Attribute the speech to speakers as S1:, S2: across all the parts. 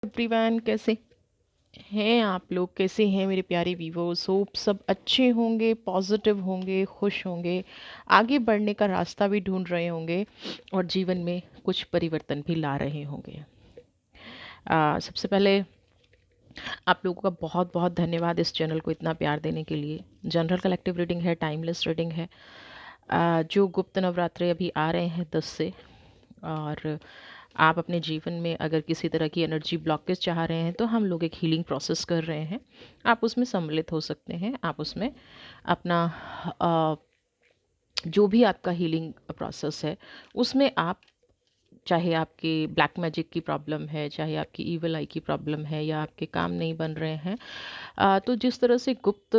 S1: Everyone, कैसे हैं आप लोग? कैसे हैं मेरे प्यारे व्यूवर्स? होप सब अच्छे होंगे, पॉजिटिव होंगे, खुश होंगे, आगे बढ़ने का रास्ता भी ढूंढ रहे होंगे और जीवन में कुछ परिवर्तन भी ला रहे होंगे। सबसे पहले आप लोगों का बहुत बहुत धन्यवाद इस चैनल को इतना प्यार देने के लिए। जनरल कलेक्टिव रीडिंग है, टाइमलेस रीडिंग है। जो गुप्त नवरात्रे अभी आ रहे हैं 10 से, और आप अपने जीवन में अगर किसी तरह की एनर्जी ब्लॉकेज चाह रहे हैं तो हम लोग एक हीलिंग प्रोसेस कर रहे हैं। आप उसमें सम्मिलित हो सकते हैं। आप उसमें अपना अ, जो भी आपका हीलिंग प्रोसेस है उसमें आप, चाहे आपकी ब्लैक मैजिक की प्रॉब्लम है, चाहे आपकी ईवल आई की प्रॉब्लम है, या आपके काम नहीं बन रहे हैं, तो जिस तरह से गुप्त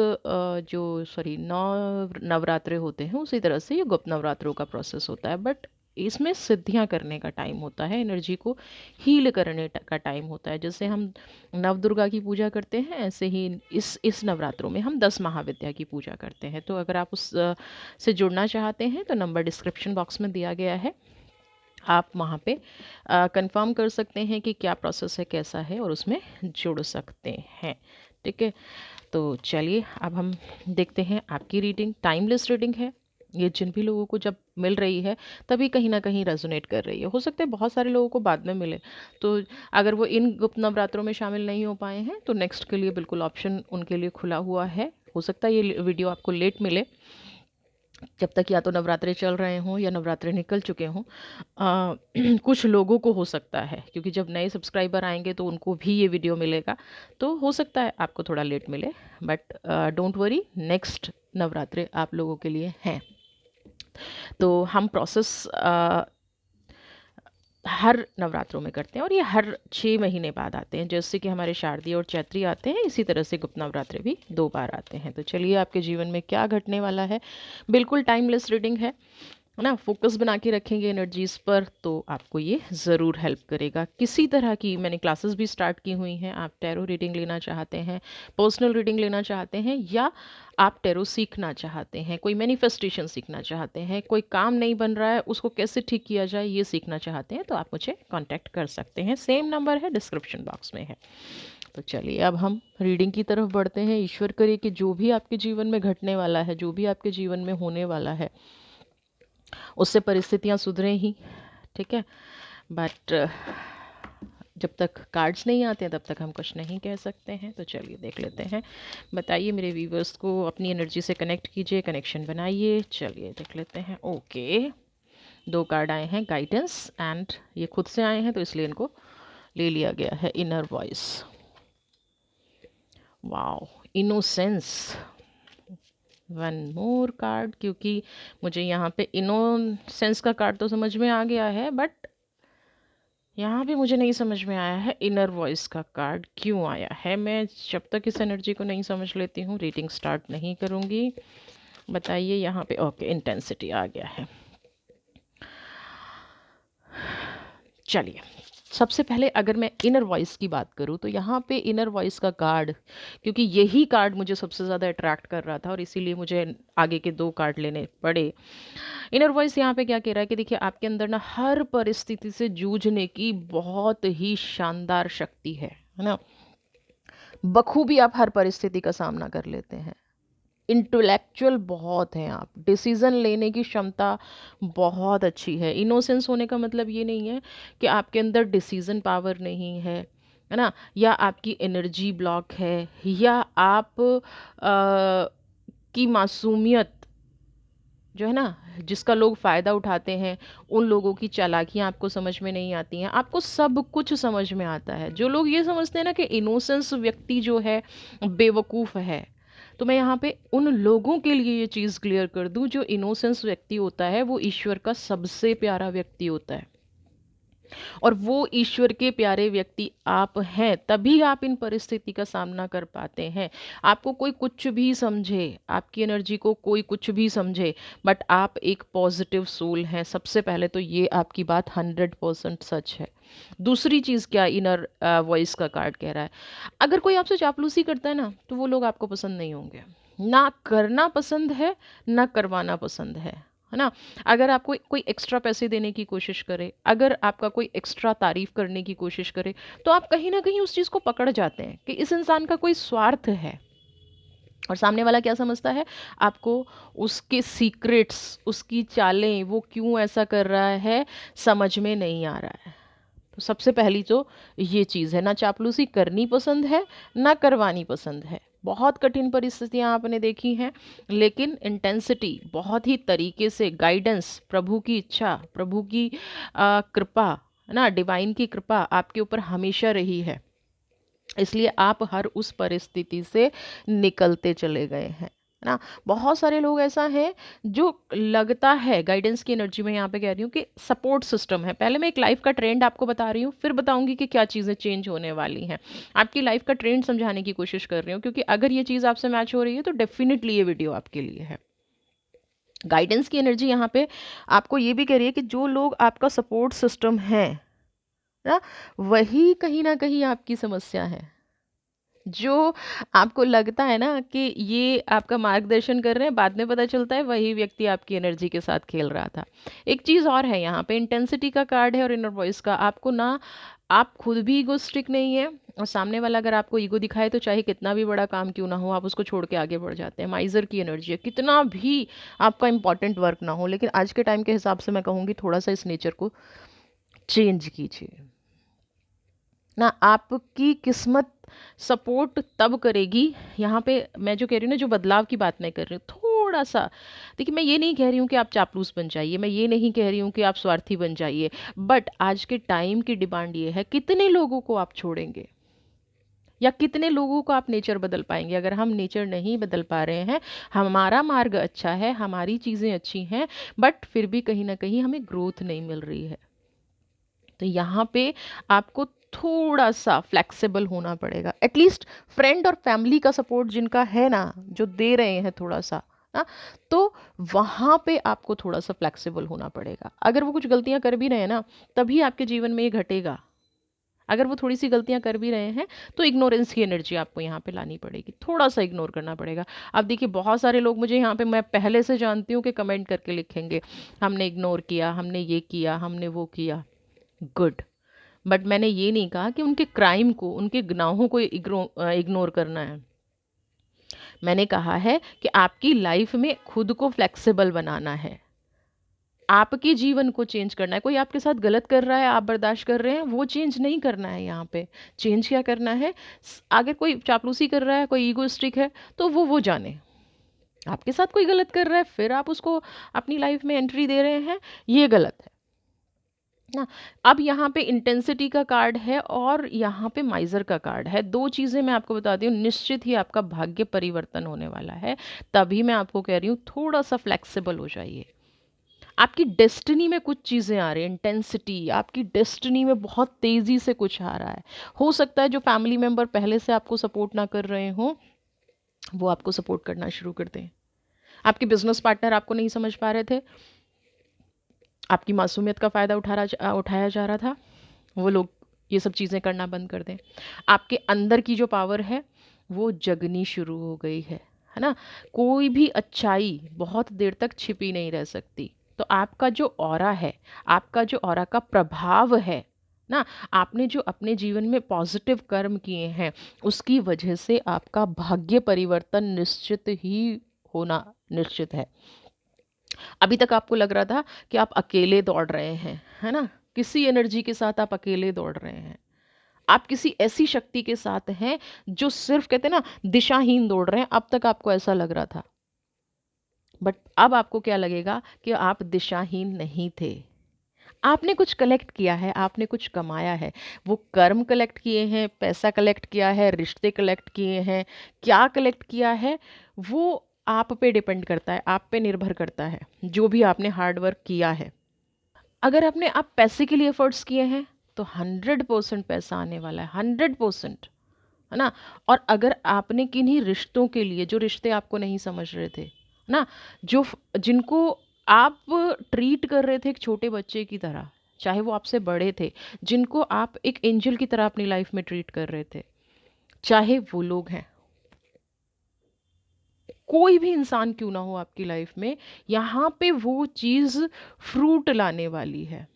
S1: नौ नवरात्रे होते हैं उसी तरह से ये गुप्त नवरात्रों का प्रोसेस होता है। बट इसमें सिद्धियां करने का टाइम होता है, एनर्जी को हील करने का टाइम होता है। जैसे हम नव दुर्गा की पूजा करते हैं, ऐसे ही इस नवरात्रों में हम 10 महाविद्या की पूजा करते हैं। तो अगर आप उस से जुड़ना चाहते हैं तो नंबर डिस्क्रिप्शन बॉक्स में दिया गया है। आप वहाँ पे कंफर्म कर सकते हैं कि क्या प्रोसेस है, कैसा है, और उसमें जुड़ सकते हैं। ठीक है, तो चलिए अब हम देखते हैं आपकी रीडिंग। टाइमलेस रीडिंग है ये। जिन भी लोगों को जब मिल रही है तभी कहीं ना कहीं रेजोनेट कर रही है। हो सकता है बहुत सारे लोगों को बाद में मिले, तो अगर वो इन गुप्त नवरात्रों में शामिल नहीं हो पाए हैं तो नेक्स्ट के लिए बिल्कुल ऑप्शन उनके लिए खुला हुआ है। हो सकता है ये वीडियो आपको लेट मिले, जब तक या तो नवरात्रे चल रहे हों या नवरात्रे निकल चुके हों। कुछ लोगों को हो सकता है, क्योंकि जब नए सब्सक्राइबर आएंगे तो उनको भी ये वीडियो मिलेगा, तो हो सकता है आपको थोड़ा लेट मिले। बट डोंट वरी, नेक्स्ट नवरात्रे आप लोगों के लिए हैं। तो हम प्रोसेस हर नवरात्रों में करते हैं, और ये हर 6 महीने बाद आते हैं। जैसे कि हमारे शारदीय और चैत्री आते हैं, इसी तरह से गुप्त नवरात्रे भी 2 बार आते हैं। तो चलिए आपके जीवन में क्या घटने वाला है। बिल्कुल टाइमलेस रीडिंग है ना। फोकस बना के रखेंगे एनर्जीज पर तो आपको ये ज़रूर हेल्प करेगा। किसी तरह की मैंने क्लासेस भी स्टार्ट की हुई हैं। आप टैरो रीडिंग लेना चाहते हैं, पर्सनल रीडिंग लेना चाहते हैं, या आप टैरो सीखना चाहते हैं, कोई मैनिफेस्टेशन सीखना चाहते हैं, कोई काम नहीं बन रहा है उसको कैसे ठीक किया जाए ये सीखना चाहते हैं, तो आप मुझे कांटेक्ट कर सकते हैं। सेम नंबर है, डिस्क्रिप्शन बॉक्स में है। तो चलिए अब हम रीडिंग की तरफ बढ़ते हैं। ईश्वर करे कि जो भी आपके जीवन में घटने वाला है, जो भी आपके जीवन में होने वाला है, उससे परिस्थितियां सुधरें ही। ठीक है, बट जब तक कार्ड्स नहीं आते हैं तब तक हम कुछ नहीं कह सकते हैं। तो चलिए देख लेते हैं। बताइए मेरे व्यूवर्स को, अपनी एनर्जी से कनेक्ट कीजिए, कनेक्शन बनाइए। चलिए देख लेते हैं। ओके, 2 कार्ड आए हैं, गाइडेंस, एंड ये खुद से आए हैं तो इसलिए इनको ले लिया गया है। Inner voice, wow, innocence. 1 मोर कार्ड, क्योंकि मुझे यहाँ पे इनोसेंस का कार्ड तो समझ में आ गया है, बट यहाँ भी मुझे नहीं समझ में आया है इनर वॉइस का कार्ड क्यों आया है। मैं जब तक इस एनर्जी को नहीं समझ लेती हूँ रीडिंग स्टार्ट नहीं करूँगी। बताइए यहाँ पे। ओके, इंटेंसिटी आ गया है। चलिए, सबसे पहले अगर मैं इनर वॉइस की बात करूँ तो यहाँ पे इनर वॉइस का कार्ड, क्योंकि यही कार्ड मुझे सबसे ज़्यादा अट्रैक्ट कर रहा था और इसीलिए मुझे आगे के 2 कार्ड लेने पड़े। इनर वॉइस यहाँ पे क्या कह रहा है कि देखिए, आपके अंदर ना हर परिस्थिति से जूझने की बहुत ही शानदार शक्ति है ना। बखूबी आप हर परिस्थिति का सामना कर लेते हैं। इंटेलेक्चुअल बहुत हैं आप, डिसीजन लेने की क्षमता बहुत अच्छी है। इनोसेंस होने का मतलब ये नहीं है कि आपके अंदर डिसीजन पावर नहीं है ना, या आपकी एनर्जी ब्लॉक है, या आप की मासूमियत जो है ना, जिसका लोग फ़ायदा उठाते हैं, उन लोगों की चालाकियाँ आपको समझ में नहीं आती हैं। आपको सब कुछ समझ में आता है। जो लोग ये समझते हैं ना कि इनोसेंस व्यक्ति जो है बेवकूफ़ है, तो मैं यहाँ पे उन लोगों के लिए ये चीज़ क्लियर कर दूं, जो इनोसेंस व्यक्ति होता है वो ईश्वर का सबसे प्यारा व्यक्ति होता है। और वो ईश्वर के प्यारे व्यक्ति आप हैं, तभी आप इन परिस्थिति का सामना कर पाते हैं। आपको कोई कुछ भी समझे, आपकी एनर्जी को कोई कुछ भी समझे, बट आप एक पॉजिटिव सोल हैं। सबसे पहले तो ये आपकी बात 100% सच है। दूसरी चीज़ क्या इनर वॉइस का कार्ड कह रहा है, अगर कोई आपसे चापलूसी करता है ना तो वो लोग आपको पसंद नहीं होंगे। ना करना पसंद है, ना करवाना पसंद है है ना? अगर आपको कोई एक्स्ट्रा पैसे देने की कोशिश करे, अगर आपका कोई एक्स्ट्रा तारीफ़ करने की कोशिश करे, तो आप कहीं न कहीं उस चीज़ को पकड़ जाते हैं कि इस इंसान का कोई स्वार्थ है। और सामने वाला क्या समझता है, आपको उसके सीक्रेट्स, उसकी चालें, वो क्यों ऐसा कर रहा है, समझ में नहीं आ रहा है। तो सबसे पहली तो ये चीज़ है, ना चापलूसी करनी पसंद है, ना करवानी पसंद है। बहुत कठिन परिस्थितियाँ आपने देखी हैं, लेकिन इंटेंसिटी बहुत ही तरीके से, गाइडेंस, प्रभु की इच्छा, प्रभु की कृपा, है ना, डिवाइन की कृपा आपके ऊपर हमेशा रही है। इसलिए आप हर उस परिस्थिति से निकलते चले गए हैं, है ना? बहुत सारे लोग ऐसा हैं जो लगता है गाइडेंस की एनर्जी में, यहाँ पे कह रही हूँ कि सपोर्ट सिस्टम है। पहले मैं एक लाइफ का ट्रेंड आपको बता रही हूँ, फिर बताऊंगी कि क्या चीज़ें चेंज होने वाली हैं। आपकी लाइफ का ट्रेंड समझाने की कोशिश कर रही हूँ, क्योंकि अगर ये चीज़ आपसे मैच हो रही है तो डेफिनेटली ये वीडियो आपके लिए है। गाइडेंस की एनर्जी यहाँ पे आपको ये भी कह रही है कि जो लोग आपका सपोर्ट सिस्टम है ना, वही कहीं ना कहीं आपकी समस्या है। जो आपको लगता है ना कि ये आपका मार्गदर्शन कर रहे हैं, बाद में पता चलता है वही व्यक्ति आपकी एनर्जी के साथ खेल रहा था। एक चीज़ और है यहाँ पे, इंटेंसिटी का कार्ड है और इनर वॉइस का। आपको ना, आप खुद भी ईगोस्टिक नहीं है, और सामने वाला अगर आपको ईगो दिखाए तो चाहे कितना भी बड़ा काम क्यों ना हो, आप उसको छोड़ के आगे बढ़ जाते हैं। माइज़र की एनर्जी है, कितना भी आपका इंपॉर्टेंट वर्क ना हो, लेकिन आज के टाइम के हिसाब से मैं कहूँगी थोड़ा सा इस नेचर को चेंज कीजिए ना। आपकी किस्मत सपोर्ट तब करेगी, यहाँ पे मैं जो कह रही हूँ ना, जो बदलाव की बात मैं कर रही हूँ, थोड़ा सा देखिए, मैं ये नहीं कह रही हूँ कि आप चापलूस बन जाइए, मैं ये नहीं कह रही हूँ कि आप स्वार्थी बन जाइए, बट आज के टाइम की डिमांड ये है, कितने लोगों को आप छोड़ेंगे, या कितने लोगों को आप नेचर बदल पाएंगे। अगर हम नेचर नहीं बदल पा रहे हैं, हमारा मार्ग अच्छा है, हमारी चीज़ें अच्छी हैं, बट फिर भी कहीं ना कहीं हमें ग्रोथ नहीं मिल रही है, तो यहाँ पे आपको थोड़ा सा फ्लेक्सिबल होना पड़ेगा। एटलीस्ट फ्रेंड और फैमिली का सपोर्ट जिनका है ना, जो दे रहे हैं थोड़ा सा ना, तो वहाँ पे आपको थोड़ा सा फ्लेक्सिबल होना पड़ेगा। अगर वो कुछ गलतियाँ कर भी रहे हैं ना, तभी आपके जीवन में ये घटेगा। अगर वो थोड़ी सी गलतियां कर भी रहे हैं, तो इग्नोरेंस की एनर्जी आपको यहाँ पे लानी पड़ेगी, थोड़ा सा इग्नोर करना पड़ेगा। अब देखिए, बहुत सारे लोग मुझे यहाँ पे, मैं पहले से जानती हूँ कि कमेंट करके लिखेंगे, हमने इग्नोर किया, हमने ये किया, हमने वो किया। गुड, बट मैंने ये नहीं कहा कि उनके क्राइम को, उनके गुनाहों को इग्नोर करना है। मैंने कहा है कि आपकी लाइफ में खुद को फ्लेक्सिबल बनाना है, आपके जीवन को चेंज करना है। कोई आपके साथ गलत कर रहा है, आप बर्दाश्त कर रहे हैं, वो चेंज नहीं करना है। यहाँ पे चेंज क्या करना है, अगर कोई चापलूसी कर रहा है, कोई ईगोइस्टिक है, तो वो जाने। आपके साथ कोई गलत कर रहा है, फिर आप उसको अपनी लाइफ में एंट्री दे रहे हैं, ये गलत है ना। अब यहाँ पे इंटेंसिटी का कार्ड है और यहाँ पे माइजर का कार्ड है। दो चीज़ें मैं आपको बताती हूँ, निश्चित ही आपका भाग्य परिवर्तन होने वाला है। तभी मैं आपको कह रही हूँ थोड़ा सा फ्लेक्सिबल हो जाइए। आपकी डेस्टिनी में कुछ चीज़ें आ रही हैं, इंटेंसिटी, आपकी डेस्टिनी में बहुत तेज़ी से कुछ आ रहा है। हो सकता है जो फैमिली मेम्बर पहले से आपको सपोर्ट ना कर रहे हों, वो आपको सपोर्ट करना शुरू कर दें। आपके बिजनेस पार्टनर आपको नहीं समझ पा रहे थे, आपकी मासूमियत का फ़ायदा उठाया जा रहा था, वो लोग ये सब चीज़ें करना बंद कर दें। आपके अंदर की जो पावर है, वो जगनी शुरू हो गई है ना। कोई भी अच्छाई बहुत देर तक छिपी नहीं रह सकती। तो आपका जो ऑरा है, आपका जो ऑरा का प्रभाव है ना, आपने जो अपने जीवन में पॉजिटिव कर्म किए हैं, उसकी वजह से आपका भाग्य परिवर्तन निश्चित ही होना निश्चित है। अभी तक आपको लग रहा था कि आप अकेले दौड़ रहे हैं, है ना, किसी एनर्जी के साथ आप अकेले दौड़ रहे हैं, आप किसी ऐसी शक्ति के साथ हैं जो सिर्फ, कहते हैं ना, दिशाहीन दौड़ रहे हैं। अब तक आपको ऐसा लग रहा था, बट अब आपको क्या लगेगा कि आप दिशाहीन नहीं थे। आपने कुछ कलेक्ट किया है, आपने कुछ कमाया है, वो कर्म कलेक्ट किए हैं, पैसा कलेक्ट किया है, रिश्ते कलेक्ट किए हैं, क्या कलेक्ट किया है, वो आप पे डिपेंड करता है, आप पे निर्भर करता है, जो भी आपने हार्ड वर्क किया है। अगर आपने आप पैसे के लिए एफर्ट्स किए हैं, तो 100% पैसा आने वाला है, 100%, है ना। और अगर आपने किन्हीं रिश्तों के लिए, जो रिश्ते आपको नहीं समझ रहे थे ना, जिनको आप ट्रीट कर रहे थे एक छोटे बच्चे की तरह, चाहे वो आपसे बड़े थे, जिनको आप एक एंजल की तरह अपनी लाइफ में ट्रीट कर रहे थे, चाहे वो लोग हैं, कोई भी इंसान क्यों ना हो आपकी लाइफ में, यहाँ पे वो चीज़ फ्रूट लाने वाली है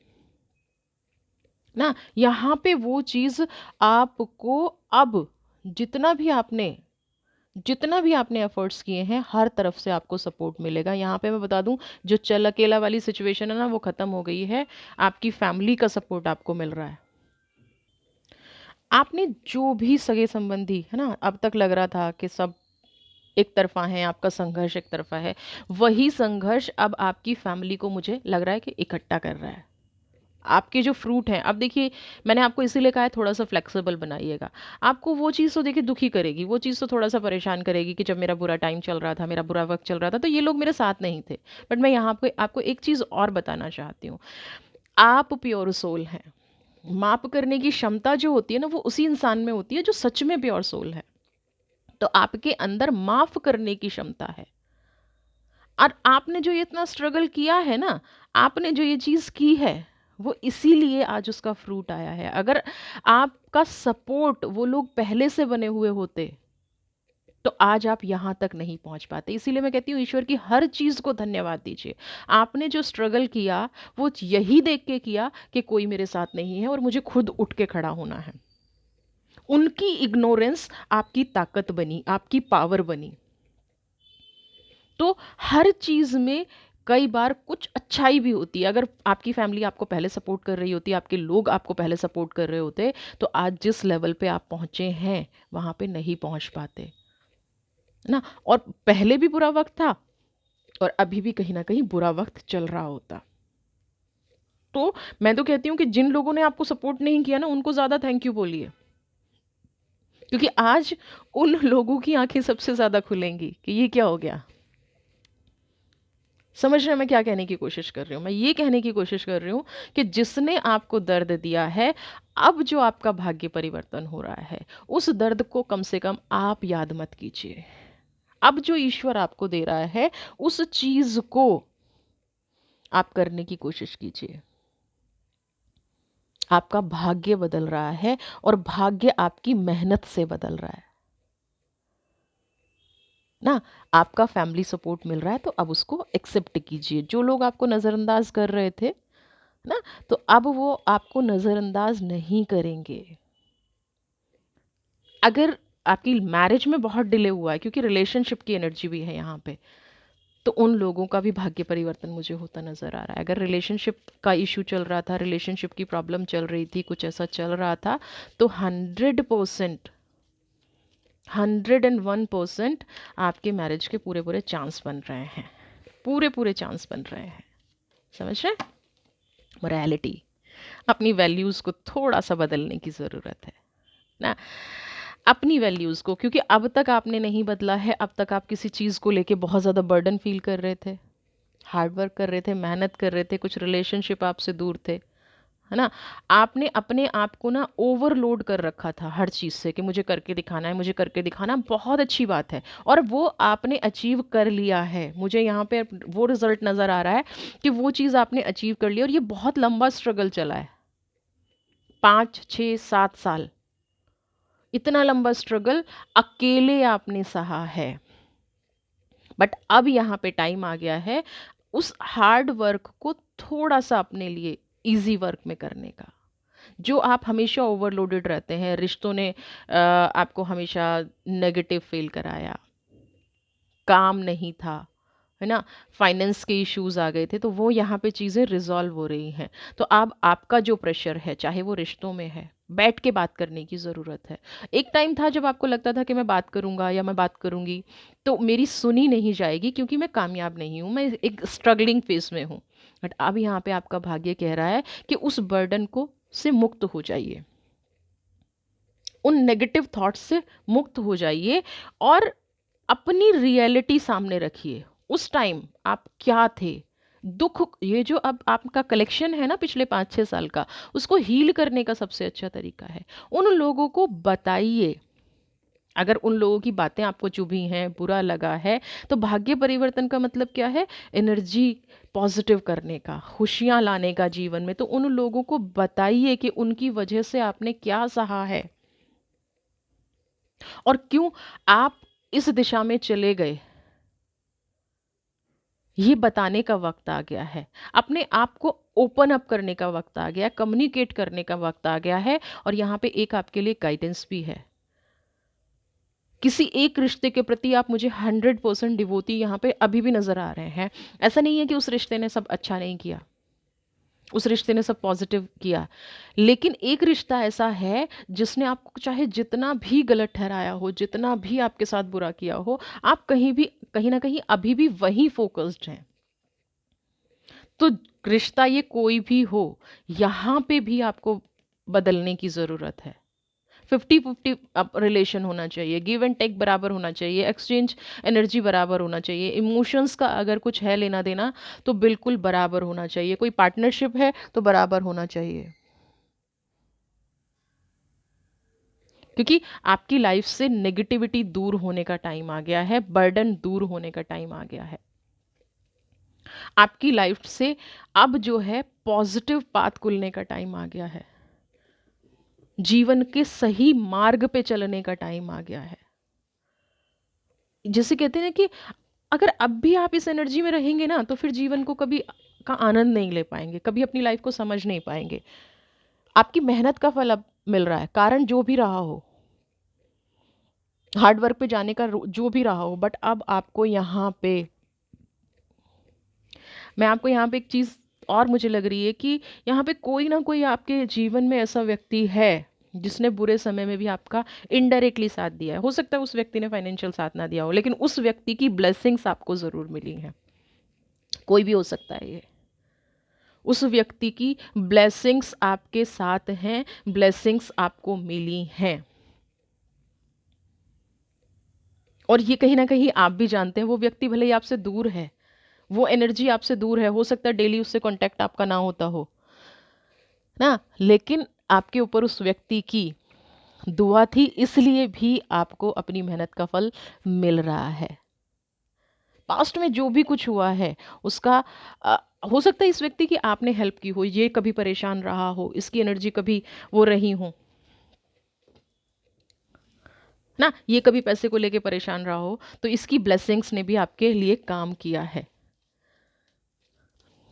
S1: ना। यहाँ पे वो चीज़ आपको अब जितना भी आपने जितना भी आपने एफर्ट्स किए हैं, हर तरफ से आपको सपोर्ट मिलेगा। यहाँ पे मैं बता दूं, जो चल अकेला वाली सिचुएशन है ना, वो ख़त्म हो गई है। आपकी फैमिली का सपोर्ट आपको मिल रहा है। आपने जो भी सगे संबंधी है ना, अब तक लग रहा था कि सब एक तरफा है, आपका संघर्ष एक तरफा है, वही संघर्ष अब आपकी फैमिली को मुझे लग रहा है कि इकट्ठा कर रहा है। आपके जो फ्रूट हैं, अब देखिए, मैंने आपको इसीलिए कहा है थोड़ा सा फ्लेक्सिबल बनाइएगा। आपको वो चीज़ तो देखिए दुखी करेगी, वो चीज़ तो थोड़ा सा परेशान करेगी कि जब मेरा बुरा टाइम चल रहा था, मेरा बुरा वक्त चल रहा था, तो ये लोग मेरे साथ नहीं थे। बट मैं यहाँ पे आपको एक चीज़ और बताना चाहती हूँ। आप प्योर सोल हैं। माप करने की क्षमता जो होती है ना, वो उसी इंसान में होती है जो सच में प्योर सोल है। तो आपके अंदर माफ करने की क्षमता है। और आपने जो ये इतना स्ट्रगल किया है ना, आपने जो ये चीज़ की है, वो इसीलिए आज उसका फ्रूट आया है। अगर आपका सपोर्ट वो लोग पहले से बने हुए होते, तो आज आप यहाँ तक नहीं पहुँच पाते। इसीलिए मैं कहती हूँ, ईश्वर की हर चीज़ को धन्यवाद दीजिए। आपने जो स्ट्रगल किया, वो यही देख के किया कि कोई मेरे साथ नहीं है और मुझे खुद उठ के खड़ा होना है। उनकी इग्नोरेंस आपकी ताकत बनी, आपकी पावर बनी। तो हर चीज़ में कई बार कुछ अच्छाई भी होती है। अगर आपकी फैमिली आपको पहले सपोर्ट कर रही होती, आपके लोग आपको पहले सपोर्ट कर रहे होते, तो आज जिस लेवल पे आप पहुँचे हैं, वहाँ पे नहीं पहुँच पाते ना। और पहले भी बुरा वक्त था, और अभी भी कहीं ना कहीं बुरा वक्त चल रहा होता। तो मैं तो कहती हूँ कि जिन लोगों ने आपको सपोर्ट नहीं किया ना, उनको ज़्यादा थैंक यू बोलिए, क्योंकि आज उन लोगों की आंखें सबसे ज़्यादा खुलेंगी कि ये क्या हो गया। समझ रहे हैं मैं क्या कहने की कोशिश कर रही हूँ? मैं ये कहने की कोशिश कर रही हूँ कि जिसने आपको दर्द दिया है, अब जो आपका भाग्य परिवर्तन हो रहा है, उस दर्द को कम से कम आप याद मत कीजिए। अब जो ईश्वर आपको दे रहा है, उस चीज को आप करने की कोशिश कीजिए। आपका भाग्य बदल रहा है, और भाग्य आपकी मेहनत से बदल रहा है ना। आपका फैमिली सपोर्ट मिल रहा है, तो अब उसको एक्सेप्ट कीजिए। जो लोग आपको नज़रअंदाज कर रहे थे ना, तो अब वो आपको नज़रअंदाज नहीं करेंगे। अगर आपकी मैरिज में बहुत डिले हुआ है, क्योंकि रिलेशनशिप की एनर्जी भी है यहाँ पे, तो उन लोगों का भी भाग्य परिवर्तन मुझे होता नज़र आ रहा है। अगर रिलेशनशिप का इशू चल रहा था, रिलेशनशिप की प्रॉब्लम चल रही थी, कुछ ऐसा चल रहा था, तो 100%, 101% आपके मैरिज के पूरे पूरे चांस बन रहे हैं। पूरे पूरे चांस बन रहे हैं। समझ रहे? मोरालिटी, अपनी वैल्यूज़ को थोड़ा सा बदलने की ज़रूरत है ना। अपनी वैल्यूज़ को, क्योंकि अब तक आपने नहीं बदला है। अब तक आप किसी चीज़ को लेके बहुत ज़्यादा बर्डन फील कर रहे थे, हार्ड वर्क कर रहे थे, मेहनत कर रहे थे, कुछ रिलेशनशिप आपसे दूर थे, है ना। आपने अपने आप को ना ओवरलोड कर रखा था हर चीज़ से कि मुझे करके दिखाना है, मुझे करके दिखाना। बहुत अच्छी बात है, और वो आपने अचीव कर लिया है। मुझे यहाँ पे वो रिजल्ट नज़र आ रहा है कि वो चीज़ आपने अचीव कर लिया, और ये बहुत लंबा स्ट्रगल चला है, 5 6 7 साल। इतना लंबा स्ट्रगल अकेले आपने सहा है। बट अब यहाँ पे टाइम आ गया है उस हार्ड वर्क को थोड़ा सा अपने लिए इजी वर्क में करने का। जो आप हमेशा ओवरलोडेड रहते हैं, रिश्तों ने आपको हमेशा नेगेटिव फील कराया, काम नहीं था, है ना, फाइनेंस के इश्यूज आ गए थे, तो वो यहाँ पे चीज़ें रिजॉल्व हो रही हैं। तो अब आपका जो प्रेशर है, चाहे वो रिश्तों में है, बैठ के बात करने की ज़रूरत है। एक टाइम था जब आपको लगता था कि मैं बात करूँगा या मैं बात करूँगी तो मेरी सुनी नहीं जाएगी, क्योंकि मैं कामयाब नहीं हूँ, मैं एक स्ट्रगलिंग फेज में हूँ। बट अब यहाँ पे आपका भाग्य कह रहा है कि उस बर्डन को से मुक्त हो जाइए, उन नेगेटिव थॉट्स से मुक्त हो जाइए, और अपनी रियलिटी सामने रखिए। उस टाइम आप क्या थे, दुख, ये जो अब आपका कलेक्शन है ना पिछले 5 6 साल का, उसको हील करने का सबसे अच्छा तरीका है उन लोगों को बताइए। अगर उन लोगों की बातें आपको चुभी हैं, बुरा लगा है, तो भाग्य परिवर्तन का मतलब क्या है? एनर्जी पॉजिटिव करने का, खुशियां लाने का जीवन में। तो उन लोगों को बताइए कि उनकी वजह से आपने क्या सहा है, और क्यों आप इस दिशा में चले गए। ये बताने का वक्त आ गया है, अपने आप को ओपन अप करने का वक्त आ गया, कम्युनिकेट करने का वक्त आ गया है। और यहाँ पे एक आपके लिए गाइडेंस भी है। किसी एक रिश्ते के प्रति आप मुझे 100% डिवोटी यहाँ पे अभी भी नजर आ रहे हैं। ऐसा नहीं है कि उस रिश्ते ने सब अच्छा नहीं किया, उस रिश्ते ने सब पॉजिटिव किया, लेकिन एक रिश्ता ऐसा है जिसने आपको चाहे जितना भी गलत ठहराया हो, जितना भी आपके साथ बुरा किया हो, आप कहीं भी, कहीं ना कहीं अभी भी वही फोकस्ड हैं। तो रिश्ता ये कोई भी हो, यहाँ पे भी आपको बदलने की ज़रूरत है। 50-50 रिलेशन होना चाहिए, गिव एंड टेक बराबर होना चाहिए, एक्सचेंज एनर्जी बराबर होना चाहिए, इमोशंस का अगर कुछ है लेना देना तो बिल्कुल बराबर होना चाहिए, कोई पार्टनरशिप है तो बराबर होना चाहिए। क्योंकि आपकी लाइफ से नेगेटिविटी दूर होने का टाइम आ गया है, बर्डन दूर होने का टाइम आ गया है। आपकी लाइफ से अब जो है पॉजिटिव पाथ खुलने का टाइम आ गया है, जीवन के सही मार्ग पे चलने का टाइम आ गया है। जैसे कहते हैं ना कि अगर अब भी आप इस एनर्जी में रहेंगे ना, तो फिर जीवन को कभी का आनंद नहीं ले पाएंगे, कभी अपनी लाइफ को समझ नहीं पाएंगे। आपकी मेहनत का फल अब मिल रहा है, कारण जो भी रहा हो, हार्ड वर्क पे जाने का जो भी रहा हो, बट अब आपको यहाँ पे, मैं आपको यहाँ पे एक चीज़ और मुझे लग रही है कि यहाँ पे कोई ना कोई आपके जीवन में ऐसा व्यक्ति है जिसने बुरे समय में भी आपका इनडायरेक्टली साथ दिया है। हो सकता है उस व्यक्ति ने फाइनेंशियल साथ ना दिया हो, लेकिन उस व्यक्ति की ब्लेसिंग्स आपको ज़रूर मिली हैं। कोई भी हो सकता है ये, उस व्यक्ति की ब्लेसिंग्स आपके साथ हैं, ब्लेसिंग्स आपको मिली हैं। और ये कहीं ना कहीं आप भी जानते हैं, वो व्यक्ति भले ही आपसे दूर है, वो एनर्जी आपसे दूर है, हो सकता है डेली उससे कांटेक्ट आपका ना होता हो ना, लेकिन आपके ऊपर उस व्यक्ति की दुआ थी, इसलिए भी आपको अपनी मेहनत का फल मिल रहा है। पास्ट में जो भी कुछ हुआ है उसका अ, हो सकता है इस व्यक्ति की आपने हेल्प की हो, ये कभी परेशान रहा हो, इसकी एनर्जी कभी वो रही हो ना, ये कभी पैसे को लेके परेशान रहा हो, तो इसकी ब्लेसिंग्स ने भी आपके लिए काम किया है।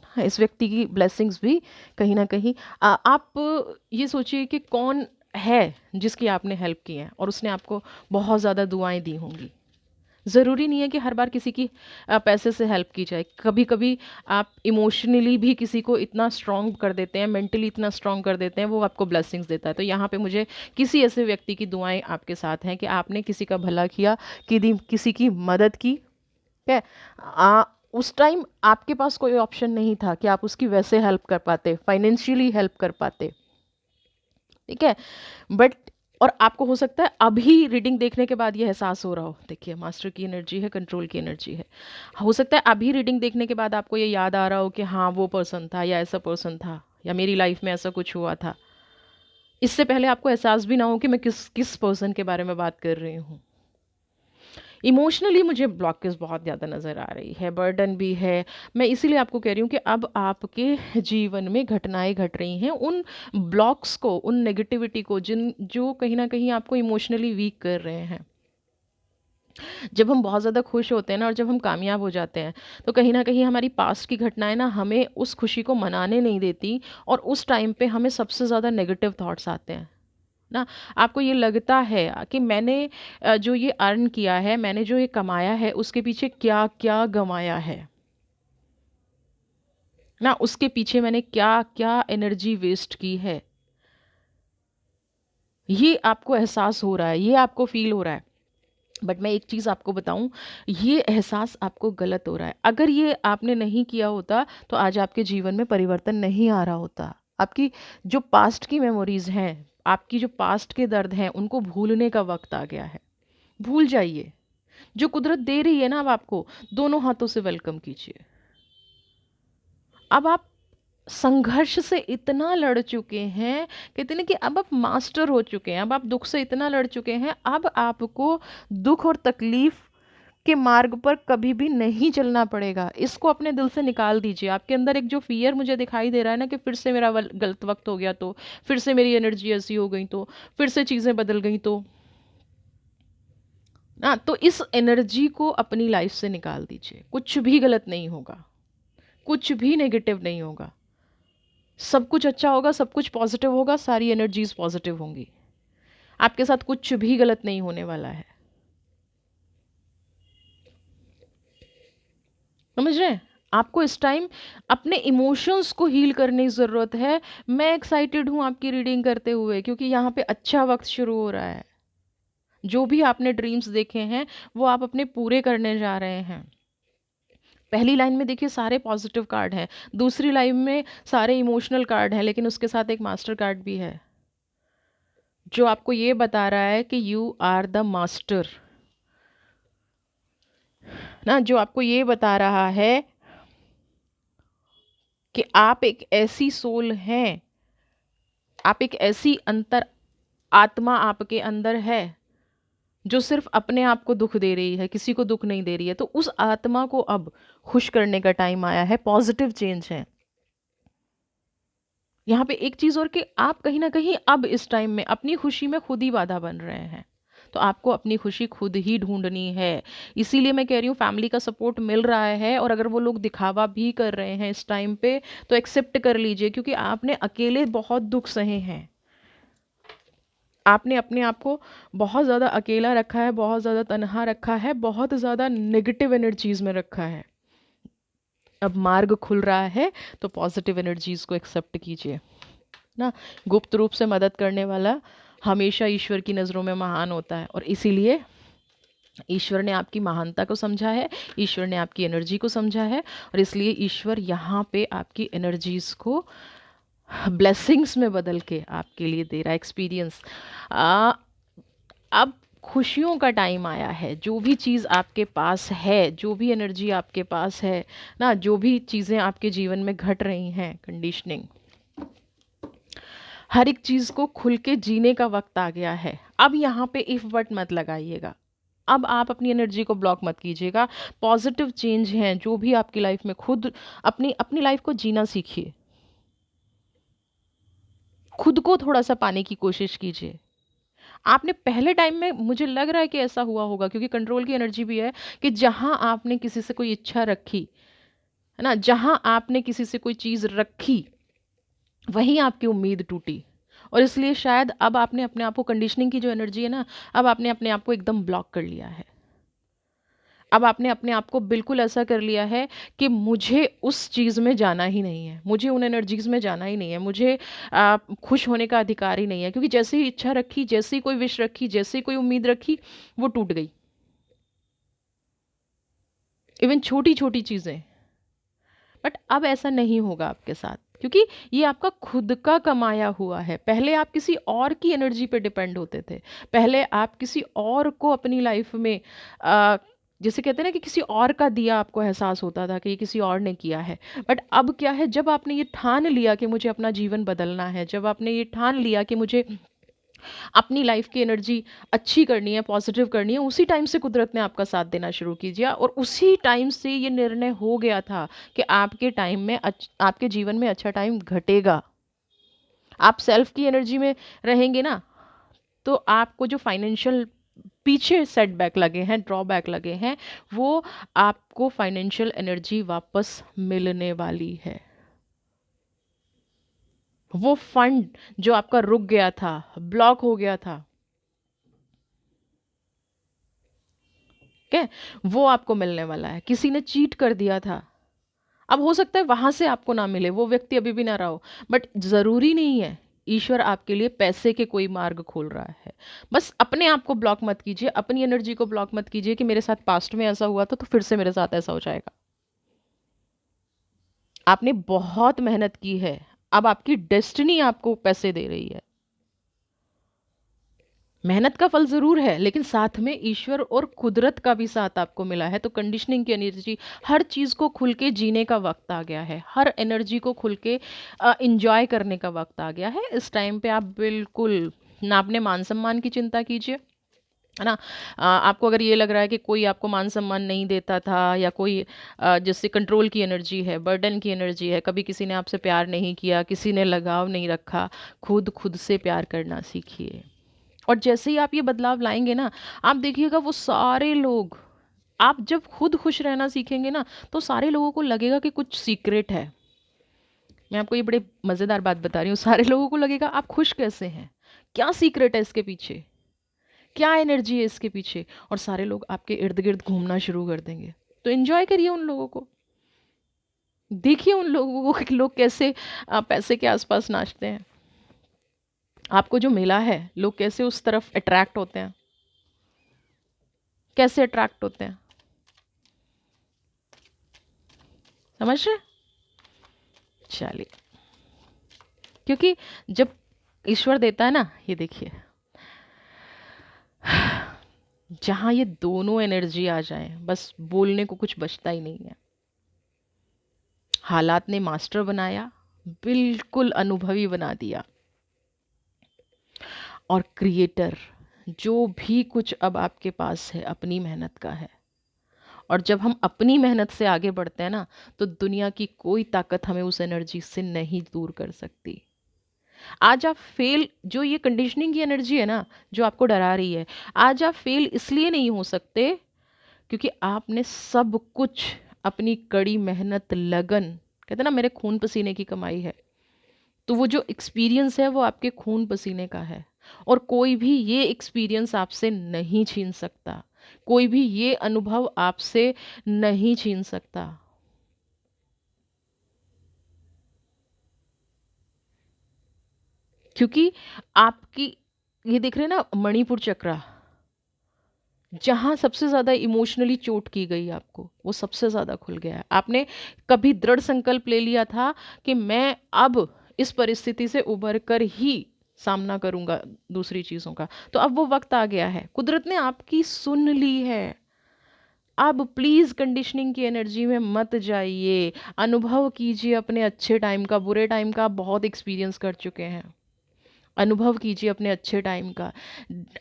S1: हाँ, इस व्यक्ति की ब्लेसिंग्स भी कहीं ना कहीं आप ये सोचिए कि कौन है जिसकी आपने हेल्प की है और उसने आपको बहुत ज़्यादा दुआएं दी होंगी। ज़रूरी नहीं है कि हर बार किसी की पैसे से हेल्प की जाए, कभी कभी आप इमोशनली भी किसी को इतना स्ट्रॉन्ग कर देते हैं, मेंटली इतना स्ट्रॉन्ग कर देते हैं, वो आपको ब्लेसिंग्स देता है। तो यहाँ पे मुझे किसी ऐसे व्यक्ति की दुआएं आपके साथ हैं कि आपने किसी का भला किया, किसी की मदद की, ठीक है। उस टाइम आपके पास कोई ऑप्शन नहीं था कि आप उसकी वैसे हेल्प कर पाते, फाइनेंशियली हेल्प कर पाते, ठीक है। बट और आपको हो सकता है अभी रीडिंग देखने के बाद ये एहसास हो रहा हो, देखिए मास्टर की एनर्जी है, कंट्रोल की एनर्जी है। हो सकता है अभी रीडिंग देखने के बाद आपको ये याद आ रहा हो कि हाँ वो पर्सन था, या ऐसा पर्सन था, या मेरी लाइफ में ऐसा कुछ हुआ था। इससे पहले आपको एहसास भी ना हो कि मैं किस किस पर्सन के बारे में बात कर रही हूँ। इमोशनली मुझे ब्लॉकेज बहुत ज़्यादा नज़र आ रही है, बर्डन भी है। मैं इसीलिए आपको कह रही हूँ कि अब आपके जीवन में घटनाएं घट रही हैं, उन ब्लॉक्स को, उन नेगेटिविटी को जो कहीं ना कहीं आपको इमोशनली वीक कर रहे हैं। जब हम बहुत ज़्यादा खुश होते हैं ना, और जब हम कामयाब हो जाते हैं, तो कहीं ना कहीं हमारी पास्ट की घटनाएं ना हमें उस खुशी को मनाने नहीं देती, और उस टाइम पे हमें सबसे ज़्यादा नेगेटिव थॉट्स आते हैं ना। आपको ये लगता है कि मैंने जो ये अर्न किया है, मैंने जो ये कमाया है, उसके पीछे क्या क्या गंवाया है ना, उसके पीछे मैंने क्या क्या एनर्जी वेस्ट की है। ये आपको एहसास हो रहा है, ये आपको फील हो रहा है। बट मैं एक चीज़ आपको बताऊं, ये एहसास आपको गलत हो रहा है। अगर ये आपने नहीं किया होता तो आज आपके जीवन में परिवर्तन नहीं आ रहा होता। आपकी जो पास्ट की मेमोरीज हैं, आपकी जो पास्ट के दर्द हैं, उनको भूलने का वक्त आ गया है। भूल जाइए, जो कुदरत दे रही है ना अब आपको, दोनों हाथों से वेलकम कीजिए। अब आप संघर्ष से इतना लड़ चुके हैं, कहते हैं ना कि अब आप मास्टर हो चुके हैं, अब आप दुख से इतना लड़ चुके हैं, अब आपको दुख और तकलीफ के मार्ग पर कभी भी नहीं चलना पड़ेगा। इसको अपने दिल से निकाल दीजिए। आपके अंदर एक जो फियर मुझे दिखाई दे रहा है ना कि फिर से मेरा गलत वक्त हो गया, तो फिर से मेरी एनर्जी ऐसी हो गई, तो फिर से चीज़ें बदल गई, तो ना। तो इस एनर्जी को अपनी लाइफ से निकाल दीजिए, कुछ भी गलत नहीं होगा, कुछ भी नेगेटिव नहीं होगा, सब कुछ अच्छा होगा, सब कुछ पॉजिटिव होगा, सारी एनर्जीज पॉजिटिव होंगी, आपके साथ कुछ भी गलत नहीं होने वाला है। समझ रहे हैं? आपको इस टाइम अपने इमोशंस को हील करने की ज़रूरत है। मैं एक्साइटेड हूँ आपकी रीडिंग करते हुए, क्योंकि यहाँ पे अच्छा वक्त शुरू हो रहा है। जो भी आपने ड्रीम्स देखे हैं वो आप अपने पूरे करने जा रहे हैं। पहली लाइन में देखिए सारे पॉजिटिव कार्ड हैं, दूसरी लाइन में सारे इमोशनल कार्ड हैं, लेकिन उसके साथ एक मास्टर कार्ड भी है जो आपको ये बता रहा है कि यू आर द मास्टर। ना, जो आपको ये बता रहा है कि आप एक ऐसी सोल हैं, आप एक ऐसी अंतर आत्मा आपके अंदर है जो सिर्फ अपने आप को दुख दे रही है, किसी को दुख नहीं दे रही है। तो उस आत्मा को अब खुश करने का टाइम आया है, पॉजिटिव चेंज है। यहाँ पे एक चीज़ और कि आप कहीं ना कहीं अब इस टाइम में अपनी खुशी में खुद ही बाधा बन रहे हैं। तो आपको अपनी खुशी खुद ही ढूंढनी है। इसीलिए मैं कह रही हूँ फैमिली का सपोर्ट मिल रहा है, और अगर वो लोग दिखावा भी कर रहे हैं इस टाइम पे तो एक्सेप्ट कर लीजिए, क्योंकि आपने अकेले बहुत दुख सहे हैं। आपने अपने आप को बहुत ज़्यादा अकेला रखा है, बहुत ज़्यादा तन्हा रखा है, बहुत ज़्यादा नेगेटिव एनर्जीज में रखा है। अब मार्ग खुल रहा है, तो पॉजिटिव एनर्जीज को एक्सेप्ट कीजिए ना। गुप्त रूप से मदद करने वाला हमेशा ईश्वर की नज़रों में महान होता है, और इसीलिए ईश्वर ने आपकी महानता को समझा है, ईश्वर ने आपकी एनर्जी को समझा है, और इसलिए ईश्वर यहाँ पे आपकी एनर्जीज को ब्लेसिंग्स में बदल के आपके लिए दे रहा है एक्सपीरियंस। अब खुशियों का टाइम आया है। जो भी चीज़ आपके पास है, जो भी एनर्जी आपके पास है ना, जो भी चीज़ें आपके जीवन में घट रही हैं, कंडीशनिंग, हर एक चीज़ को खुल के जीने का वक्त आ गया है। अब यहाँ पे इफ बट मत लगाइएगा, अब आप अपनी एनर्जी को ब्लॉक मत कीजिएगा। पॉजिटिव चेंज हैं जो भी आपकी लाइफ में, खुद अपनी अपनी लाइफ को जीना सीखिए, खुद को थोड़ा सा पाने की कोशिश कीजिए। आपने पहले टाइम में, मुझे लग रहा है कि ऐसा हुआ होगा, क्योंकि कंट्रोल की एनर्जी भी है, कि जहां आपने किसी से कोई इच्छा रखी है ना, जहां आपने किसी से कोई चीज़ रखी, वहीं आपकी उम्मीद टूटी। और इसलिए शायद अब आपने अपने आप को, कंडीशनिंग की जो एनर्जी है ना, अब आपने अपने आप को एकदम ब्लॉक कर लिया है। अब आपने अपने आप को बिल्कुल ऐसा कर लिया है कि मुझे उस चीज़ में जाना ही नहीं है, मुझे उन एनर्जीज में जाना ही नहीं है, मुझे खुश होने का अधिकार ही नहीं है, क्योंकि जैसे ही इच्छा रखी, जैसे ही कोई विश रखी, जैसे ही कोई उम्मीद रखी, वो टूट गई। इवन छोटी छोटी चीज़ें। बट अब ऐसा नहीं होगा आपके साथ, क्योंकि ये आपका खुद का कमाया हुआ है। पहले आप किसी और की एनर्जी पे डिपेंड होते थे, पहले आप किसी और को अपनी लाइफ में आ, जैसे कहते हैं ना कि किसी और का दिया आपको एहसास होता था कि ये किसी और ने किया है। बट अब क्या है, जब आपने ये ठान लिया कि मुझे अपना जीवन बदलना है, जब आपने ये ठान लिया कि मुझे अपनी लाइफ की एनर्जी अच्छी करनी है, पॉजिटिव करनी है, उसी टाइम से कुदरत ने आपका साथ देना शुरू कीजिए। और उसी टाइम से ये निर्णय हो गया था कि आपके टाइम में आपके जीवन में अच्छा टाइम घटेगा। आप सेल्फ की एनर्जी में रहेंगे ना, तो आपको जो फाइनेंशियल पीछे सेटबैक लगे हैं, ड्रॉबैक लगे हैं, वो आपको फाइनेंशियल एनर्जी वापस मिलने वाली है। वो फंड जो आपका रुक गया था, ब्लॉक हो गया था, ठीक है, वो आपको मिलने वाला है। किसी ने चीट कर दिया था, अब हो सकता है वहां से आपको ना मिले, वो व्यक्ति अभी भी ना रहा हो, बट जरूरी नहीं है। ईश्वर आपके लिए पैसे के कोई मार्ग खोल रहा है। बस अपने आप को ब्लॉक मत कीजिए, अपनी एनर्जी को ब्लॉक मत कीजिए कि मेरे साथ पास्ट में ऐसा हुआ था तो फिर से मेरे साथ ऐसा हो जाएगा। आपने बहुत मेहनत की है, अब आपकी डेस्टिनी आपको पैसे दे रही है। मेहनत का फल ज़रूर है, लेकिन साथ में ईश्वर और कुदरत का भी साथ आपको मिला है। तो कंडीशनिंग की एनर्जी, हर चीज़ को खुल के जीने का वक्त आ गया है, हर एनर्जी को खुल के इंजॉय करने का वक्त आ गया है। इस टाइम पे आप बिल्कुल ना अपने मान सम्मान की चिंता कीजिए, है ना। आपको अगर ये लग रहा है कि कोई आपको मान सम्मान नहीं देता था, या कोई जैसे कंट्रोल की एनर्जी है, बर्डन की एनर्जी है, कभी किसी ने आपसे प्यार नहीं किया, किसी ने लगाव नहीं रखा, खुद खुद से प्यार करना सीखिए। और जैसे ही आप ये बदलाव लाएंगे ना, आप देखिएगा वो सारे लोग, आप जब खुद खुश रहना सीखेंगे ना, तो सारे लोगों को लगेगा कि कुछ सीक्रेट है। मैं आपको ये बड़े मज़ेदार बात बता रही हूँ, सारे लोगों को लगेगा आप खुश कैसे हैं, क्या सीक्रेट है इसके पीछे, क्या एनर्जी है इसके पीछे, और सारे लोग आपके इर्द गिर्द घूमना शुरू कर देंगे। तो एंजॉय करिए उन लोगों को, देखिए उन लोगों को कि लोग कैसे पैसे के आसपास नाचते हैं। आपको जो मिला है, लोग कैसे उस तरफ अट्रैक्ट होते हैं, कैसे अट्रैक्ट होते हैं, समझ रहे हैं? चलिए, क्योंकि जब ईश्वर देता है ना, ये देखिए, जहाँ ये दोनों एनर्जी आ जाए, बस बोलने को कुछ बचता ही नहीं है। हालात ने मास्टर बनाया, बिल्कुल अनुभवी बना दिया, और क्रिएटर जो भी कुछ अब आपके पास है अपनी मेहनत का है। और जब हम अपनी मेहनत से आगे बढ़ते हैं ना, तो दुनिया की कोई ताकत हमें उस एनर्जी से नहीं दूर कर सकती। आज आप फेल, जो ये कंडीशनिंग की एनर्जी है ना, जो आपको डरा रही है, आज आप फेल इसलिए नहीं हो सकते क्योंकि आपने सब कुछ अपनी कड़ी मेहनत, लगन, कहते हैं ना मेरे खून पसीने की कमाई है, तो वो जो एक्सपीरियंस है वो आपके खून पसीने का है। और कोई भी ये एक्सपीरियंस आपसे नहीं छीन सकता, कोई भी ये अनुभव आपसे नहीं छीन सकता। क्योंकि आपकी, ये देख रहे हैं ना मणिपुर चक्रा, जहाँ सबसे ज़्यादा इमोशनली चोट की गई आपको, वो सबसे ज़्यादा खुल गया है। आपने कभी दृढ़ संकल्प ले लिया था कि मैं अब इस परिस्थिति से उभर कर ही सामना करूंगा दूसरी चीज़ों का, तो अब वो वक्त आ गया है, कुदरत ने आपकी सुन ली है। अब प्लीज़ कंडीशनिंग की एनर्जी में मत जाइए, अनुभव कीजिए अपने अच्छे टाइम का, बुरे टाइम का आप बहुत एक्सपीरियंस कर चुके हैं। अनुभव कीजिए अपने अच्छे टाइम का,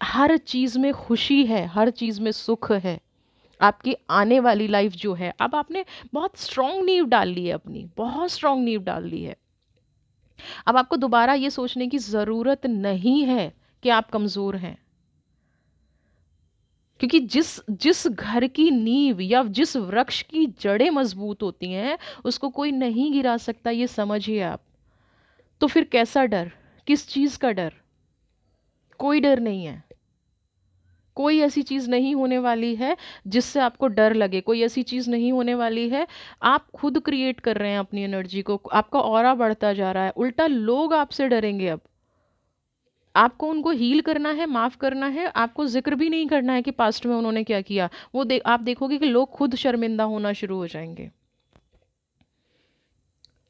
S1: हर चीज़ में खुशी है, हर चीज़ में सुख है। आपकी आने वाली लाइफ जो है, अब आपने बहुत स्ट्रांग नींव डाल ली है, अपनी बहुत स्ट्रांग नींव डाल ली है। अब आपको दोबारा ये सोचने की ज़रूरत नहीं है कि आप कमज़ोर हैं, क्योंकि जिस जिस घर की नींव या जिस वृक्ष की जड़ें मजबूत होती हैं, उसको कोई नहीं गिरा सकता, ये समझिए आप। तो फिर कैसा डर, किस चीज़ का डर? कोई डर नहीं है। कोई ऐसी चीज़ नहीं होने वाली है जिससे आपको डर लगे, कोई ऐसी चीज़ नहीं होने वाली है। आप खुद क्रिएट कर रहे हैं अपनी एनर्जी को, आपका ऑरा बढ़ता जा रहा है, उल्टा लोग आपसे डरेंगे अब। आपको उनको हील करना है, माफ़ करना है, आपको जिक्र भी नहीं करना है कि पास्ट में उन्होंने क्या किया। आप देखोगे कि लोग खुद शर्मिंदा होना शुरू हो जाएंगे।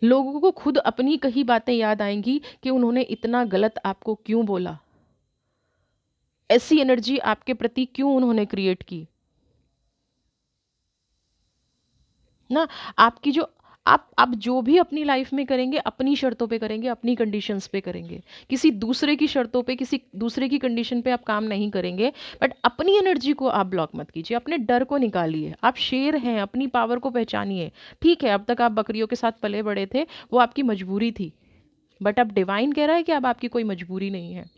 S1: लोगों को खुद अपनी कही बातें याद आएंगी कि उन्होंने इतना गलत आपको क्यों बोला, ऐसी एनर्जी आपके प्रति क्यों उन्होंने क्रिएट की ना। आपकी जो, आप जो भी अपनी लाइफ में करेंगे अपनी शर्तों पे करेंगे, अपनी कंडीशंस पे करेंगे, किसी दूसरे की शर्तों पे, किसी दूसरे की कंडीशन पे आप काम नहीं करेंगे। बट अपनी एनर्जी को आप ब्लॉक मत कीजिए, अपने डर को निकालिए, आप शेर हैं, अपनी पावर को पहचानिए। ठीक है, अब तक आप बकरियों के साथ पले बड़े थे, वो आपकी मजबूरी थी, बट अब डिवाइन कह रहा है कि अब आपकी कोई मजबूरी नहीं है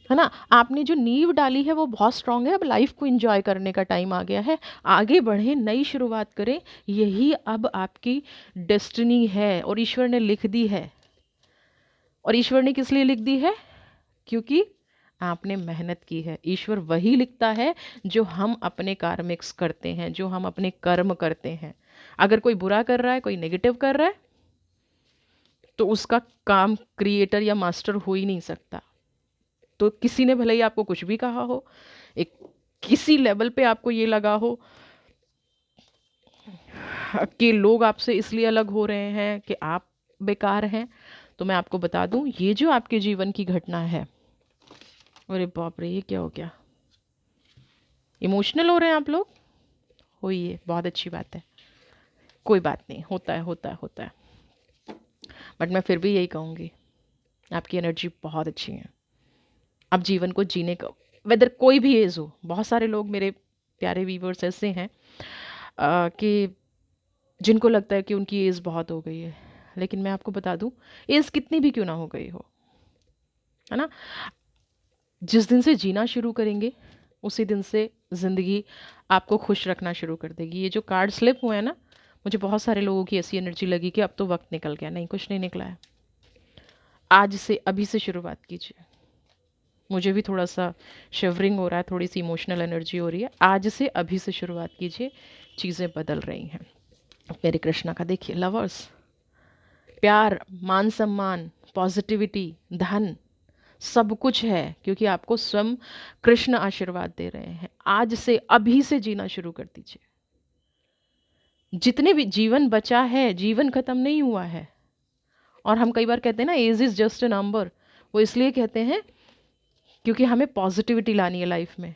S1: ना। आपने जो नींव डाली है वो बहुत स्ट्रांग है, अब लाइफ को एंजॉय करने का टाइम आ गया है। आगे बढ़ें, नई शुरुआत करें, यही अब आपकी डेस्टिनी है और ईश्वर ने लिख दी है। और ईश्वर ने किस लिए लिख दी है? क्योंकि आपने मेहनत की है। ईश्वर वही लिखता है जो हम अपने कार्मिक्स करते हैं, जो हम अपने कर्म करते हैं। अगर कोई बुरा कर रहा है, कोई नेगेटिव कर रहा है, तो उसका काम क्रिएटर या मास्टर हो ही नहीं सकता। तो किसी ने भले ही आपको कुछ भी कहा हो, एक किसी लेवल पे आपको ये लगा हो कि लोग आपसे इसलिए अलग हो रहे हैं कि आप बेकार हैं, तो मैं आपको बता दूं, ये जो आपके जीवन की घटना है, अरे बाप रे, ये क्या हो गया? इमोशनल हो रहे हैं आप लोग? होइए, बहुत अच्छी बात है, कोई बात नहीं, होता है होता है होता है। बट मैं फिर भी यही कहूँगी, आपकी एनर्जी बहुत अच्छी है। अब जीवन को जीने का, वेदर कोई भी एज हो, बहुत सारे लोग मेरे प्यारे व्यूवर्स ऐसे हैं कि जिनको लगता है कि उनकी एज बहुत हो गई है। लेकिन मैं आपको बता दूं, एज कितनी भी क्यों ना हो गई हो, है ना। जिस दिन से जीना शुरू करेंगे उसी दिन से ज़िंदगी आपको खुश रखना शुरू कर देगी। ये जो कार्ड स्लिप हुए हैं ना, मुझे बहुत सारे लोगों की ऐसी एनर्जी लगी कि अब तो वक्त निकल गया। नहीं, कुछ नहीं निकला है। आज से, अभी से शुरुआत कीजिए। मुझे भी थोड़ा सा शिवरिंग हो रहा है, थोड़ी सी इमोशनल एनर्जी हो रही है। आज से, अभी से शुरुआत कीजिए, चीज़ें बदल रही हैं। मेरे कृष्णा का देखिए, लवर्स, प्यार, मान सम्मान, पॉजिटिविटी, धन, सब कुछ है, क्योंकि आपको स्वयं कृष्ण आशीर्वाद दे रहे हैं। आज से, अभी से जीना शुरू कर दीजिए। जितने भी जीवन बचा है, जीवन खत्म नहीं हुआ है। और हम कई बार कहते हैं ना, age is just a number. वो इसलिए कहते हैं क्योंकि हमें पॉजिटिविटी लानी है लाइफ में,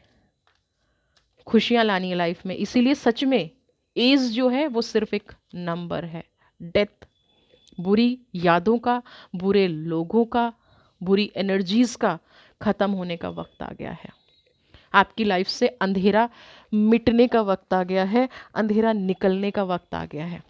S1: खुशियाँ लानी है लाइफ में। इसीलिए सच में एज जो है वो सिर्फ एक नंबर है। डेथ, बुरी यादों का, बुरे लोगों का, बुरी एनर्जीज का ख़त्म होने का वक्त आ गया है। आपकी लाइफ से अंधेरा मिटने का वक्त आ गया है, अंधेरा निकलने का वक्त आ गया है।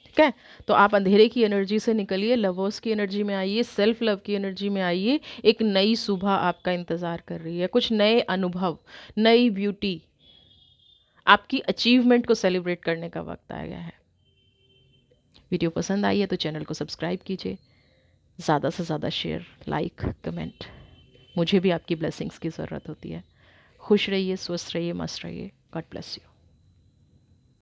S1: ठीक है, तो आप अंधेरे की एनर्जी से निकलिए, लवर्स की एनर्जी में आइए, सेल्फ लव की एनर्जी में आइए। एक नई सुबह आपका इंतज़ार कर रही है, कुछ नए अनुभव, नई ब्यूटी, आपकी अचीवमेंट को सेलिब्रेट करने का वक्त आ गया है। वीडियो पसंद आई है तो चैनल को सब्सक्राइब कीजिए, ज़्यादा से ज़्यादा शेयर, लाइक, कमेंट। मुझे भी आपकी ब्लेसिंग्स की ज़रूरत होती है। खुश रहिए, स्वस्थ रहिए, मस्त रहिए। God bless you.